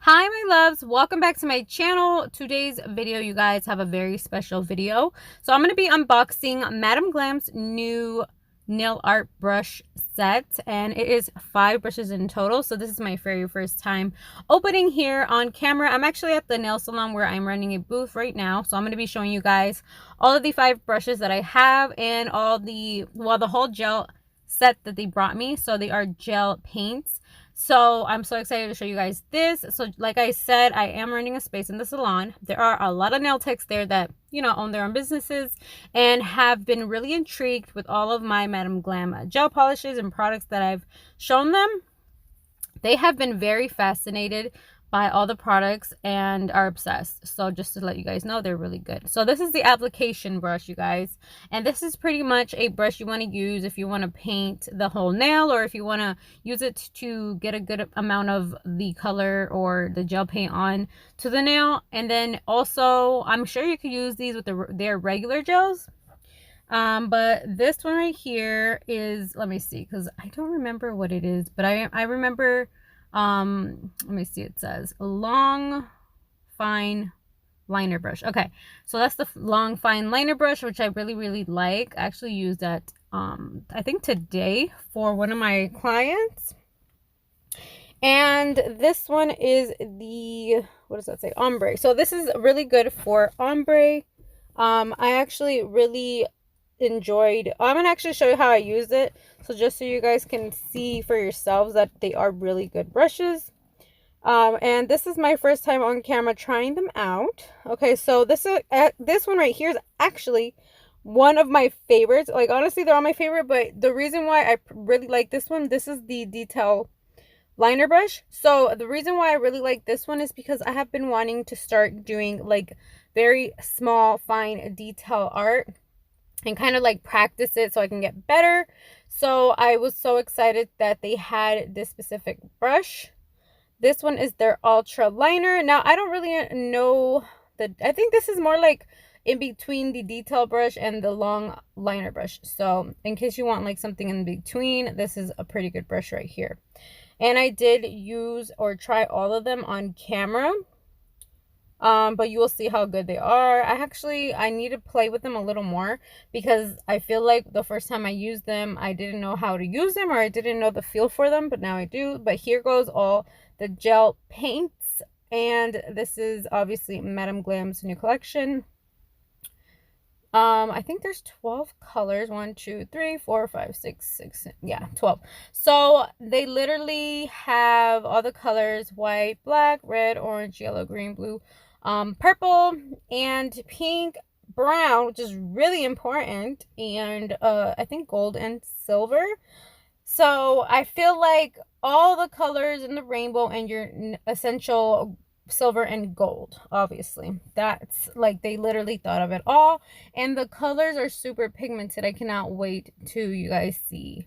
Hi my loves, welcome back to my channel. Today's video, you guys, have a very special video. So I'm going to be unboxing Madam Glam's new nail art brush set, and it is 5 brushes in total. So this is my very first time opening here on camera. I'm actually at the nail salon where I'm running a booth right now, so I'm going to be showing you guys all of the 5 brushes that I have and all the whole gel set that they brought me. So they are gel paints. So I'm so excited to show you guys this. So like I said, I am running a space in the salon. There are a lot of nail techs there that, you know, own their own businesses and have been really intrigued with all of my Madam Glam gel polishes and products that I've shown them. They have been very fascinated by all the products and are obsessed. So just to let you guys know, they're really good. So this is the application brush, you guys, and this is pretty much a brush you want to use if you want to paint the whole nail, or if you want to use it to get a good amount of the color or the gel paint on to the nail. And then also, I'm sure you could use these with their regular gels. But this one right here is, let me see, because I don't remember what it is, but I remember, let me see, it says long fine liner brush. Okay, so that's the long fine liner brush, which I really like. I actually used that I think today for one of my clients. And this one is the, what does that say, ombre. So this is really good for ombre. I actually really enjoyed, I'm gonna actually show you how I use it, so just so you guys can see for yourselves that they are really good brushes. And this is my first time on camera trying them out. Okay, so this one right here is actually one of my favorites. Like, honestly, they're all my favorite, but the reason why I really like this one, this is the detail liner brush. So the reason why I really like this one is because I have been wanting to start doing like very small fine detail art and kind of like practice it so I can get better. So I was so excited that they had this specific brush. This one is their ultra liner. Now I don't really know I think this is more like in between the detail brush and the long liner brush. So in case you want like something in between, this is a pretty good brush right here. And I did use or try all of them on camera. But you will see how good they are. I need to play with them a little more, because I feel like the first time I used them, I didn't know how to use them, or I didn't know the feel for them, but now I do. But here goes all the gel paints, and this is obviously Madam Glam's new collection. I think there's 12 colors. 1, 2, 3, 4, 5, 6, 6, yeah, 12. So they literally have all the colors: white, black, red, orange, yellow, green, blue, purple, and pink, brown, which is really important, and I think gold and silver. So I feel like all the colors in the rainbow and your essential silver and gold, obviously, that's like, they literally thought of it all. And the colors are super pigmented. I cannot wait to you guys see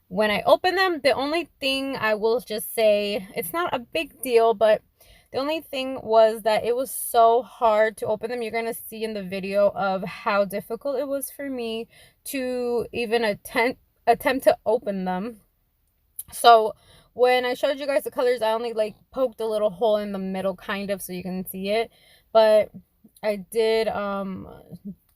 when I open them. The only thing I will just say, it's not a big deal, but the only thing was that it was so hard to open them. You're going to see in the video of how difficult it was for me to even attempt to open them. So when I showed you guys the colors, I only like poked a little hole in the middle, kind of, so you can see it. But I did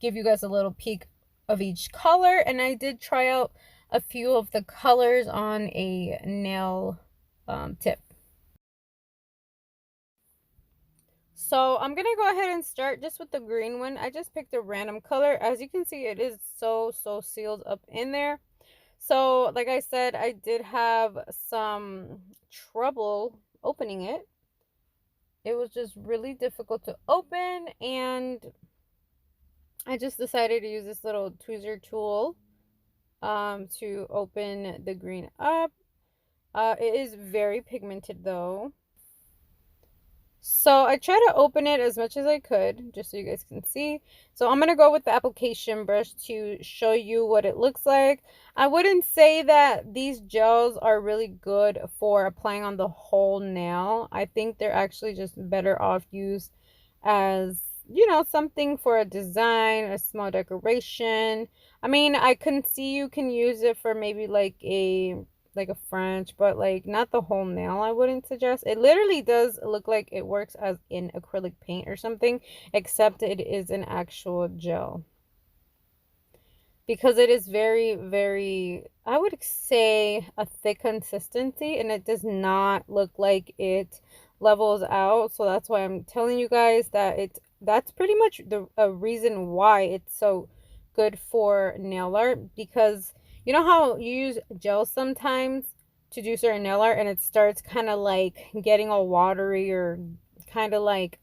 give you guys a little peek of each color, and I did try out a few of the colors on a nail tip. So I'm gonna go ahead and start just with the green one. I just picked a random color. As you can see, it is so sealed up in there. So like I said, I did have some trouble opening it. It was just really difficult to open, and I just decided to use this little tweezer tool to open the green up. It is very pigmented though. So I try to open it as much as I could, just so you guys can see. So I'm going to go with the application brush to show you what it looks like. I wouldn't say that these gels are really good for applying on the whole nail. I think they're actually just better off used as, you know, something for a design, a small decoration. I mean, I can see you can use it for maybe like a like a French, but like not the whole nail. I wouldn't suggest. It literally does look like it works as in acrylic paint or something, except it is an actual gel. Because it is very, very, I would say, a thick consistency, and it does not look like it levels out. So that's why I'm telling you guys that that's pretty much the a reason why it's so good for nail art. Because you know how you use gel sometimes to do certain nail art and it starts kind of like getting all watery or kind of like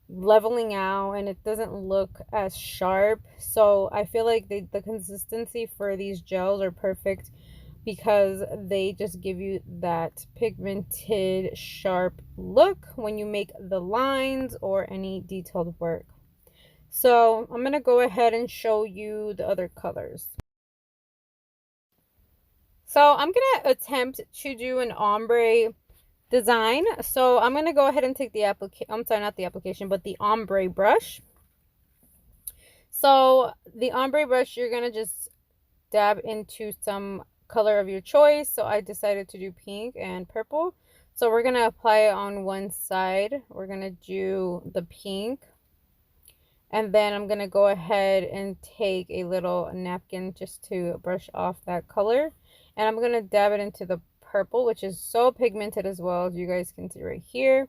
leveling out and it doesn't look as sharp. So I feel like the consistency for these gels are perfect because they just give you that pigmented sharp look when you make the lines or any detailed work. So I'm going to go ahead and show you the other colors. So I'm going to attempt to do an ombre design. So I'm going to go ahead and take the I'm sorry, not the application, but the ombre brush. So the ombre brush, you're going to just dab into some color of your choice. So I decided to do pink and purple. So we're going to apply it on one side. We're going to do the pink. And then I'm going to go ahead and take a little napkin just to brush off that color. And I'm going to dab it into the purple, which is so pigmented as well, as you guys can see right here.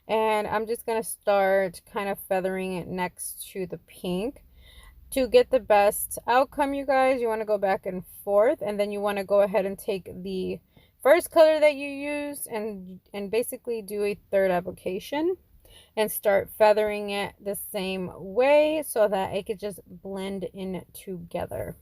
And I'm just going to start kind of feathering it next to the pink. To get the best outcome, you guys, you want to go back and forth, and then you want to go ahead and take the first color that you used and basically do a third application and start feathering it the same way so that it could just blend in together.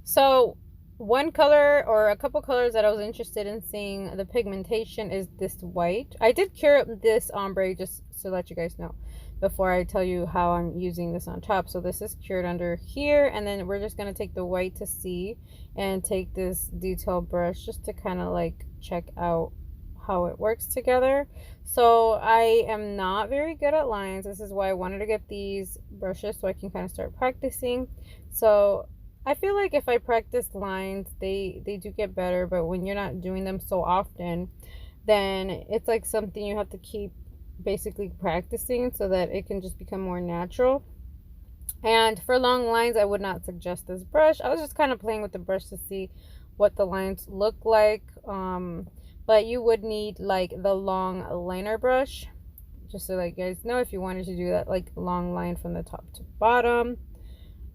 So one color or a couple colors that I was interested in seeing the pigmentation is this white. I did cure this ombre just to let you guys know before I tell you how I'm using this on top. So this is cured under here, and then we're just going to take the white to see and take this detail brush just to kind of like check out how it works together. So I am not very good at lines. This is why I wanted to get these brushes so I can kind of start practicing. So I feel like if I practice lines, they do get better, but when you're not doing them so often, then it's like something you have to keep basically practicing so that it can just become more natural. And for long lines, I would not suggest this brush. I was just kind of playing with the brush to see what the lines look like. But you would need like the long liner brush, just so like you guys know if you wanted to do that like long line from the top to bottom.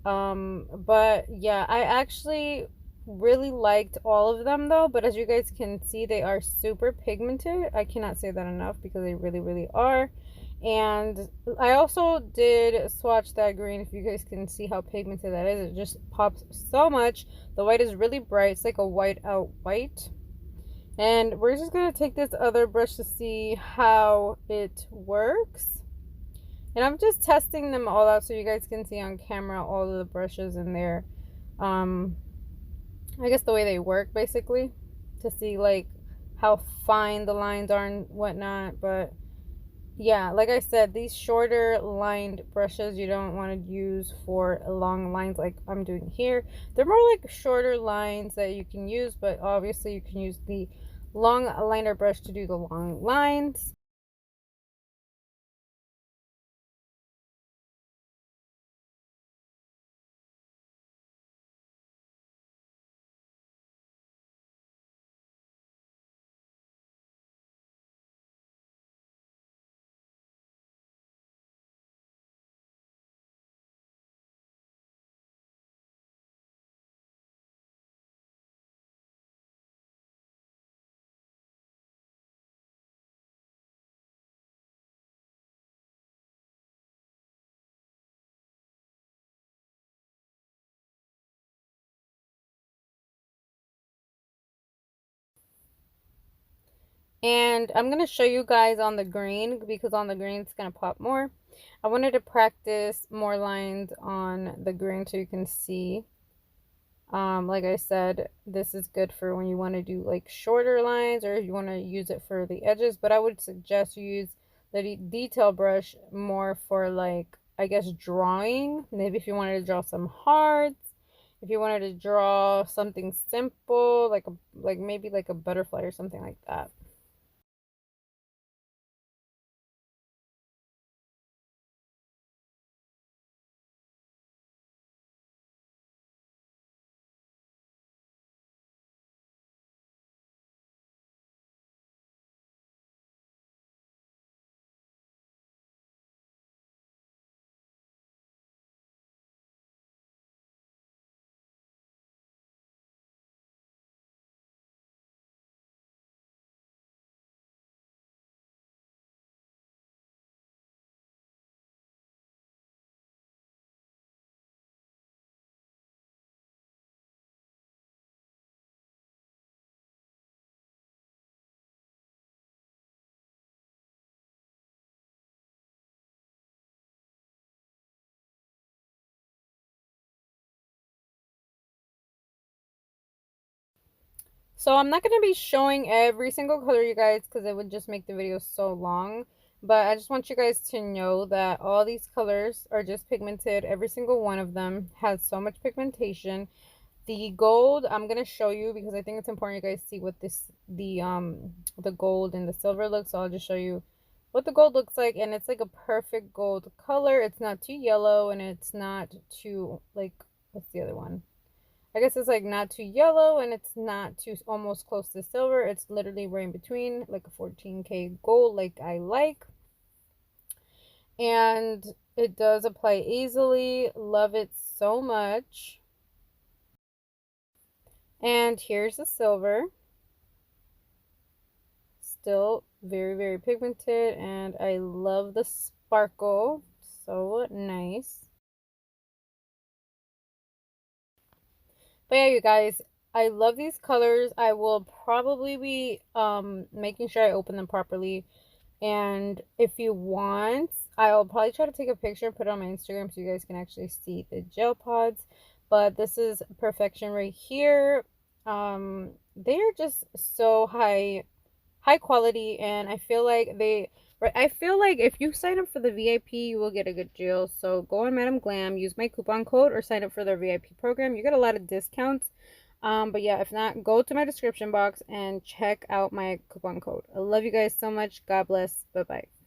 But yeah, I actually really liked all of them though, but as you guys can see, they are super pigmented. I cannot say that enough because they really are. And I also did swatch that green. If you guys can see how pigmented that is, it just pops so much. The white is really bright. It's like a white out white. And we're just gonna take this other brush to see how it works. And I'm just testing them all out so you guys can see on camera all of the brushes in there. I guess the way they work basically, to see like how fine the lines are and whatnot. But yeah, like I said, these shorter lined brushes you don't want to use for long lines like I'm doing here. They're more like shorter lines that you can use, but obviously you can use the long liner brush to do the long lines. And I'm going to show you guys on the green, because on the green it's going to pop more. I wanted to practice more lines on the green so you can see. Like I said, this is good for when you want to do like shorter lines, or if you want to use it for the edges, but I would suggest you use the detail brush more for, like, I guess, drawing. Maybe if you wanted to draw some hearts, if you wanted to draw something simple, like maybe like a butterfly or something like that. So I'm not going to be showing every single color, you guys, because it would just make the video so long. But I just want you guys to know that all these colors are just pigmented. Every single one of them has so much pigmentation. The gold I'm going to show you because I think it's important you guys see what the gold and the silver looks. So I'll just show you what the gold looks like. And it's like a perfect gold color. It's not too yellow, and it's not too, like, what's the other one? I guess it's like not too yellow, and it's not too almost close to silver. It's literally right in between, like a 14K gold, like I like. And it does apply easily. Love it so much. And here's the silver. Still very, very pigmented, and I love the sparkle. So nice. But yeah, you guys, I love these colors. I will probably be making sure I open them properly. And if you want, I'll probably try to take a picture and put it on my Instagram so you guys can actually see the gel pods. But this is perfection right here. They are just so high quality, and I feel like if you sign up for the VIP, you will get a good deal. So go on Madam Glam, use my coupon code, or sign up for their VIP program. You get a lot of discounts. But yeah, if not, go to my description box and check out my coupon code. I love you guys so much. God bless. Bye bye.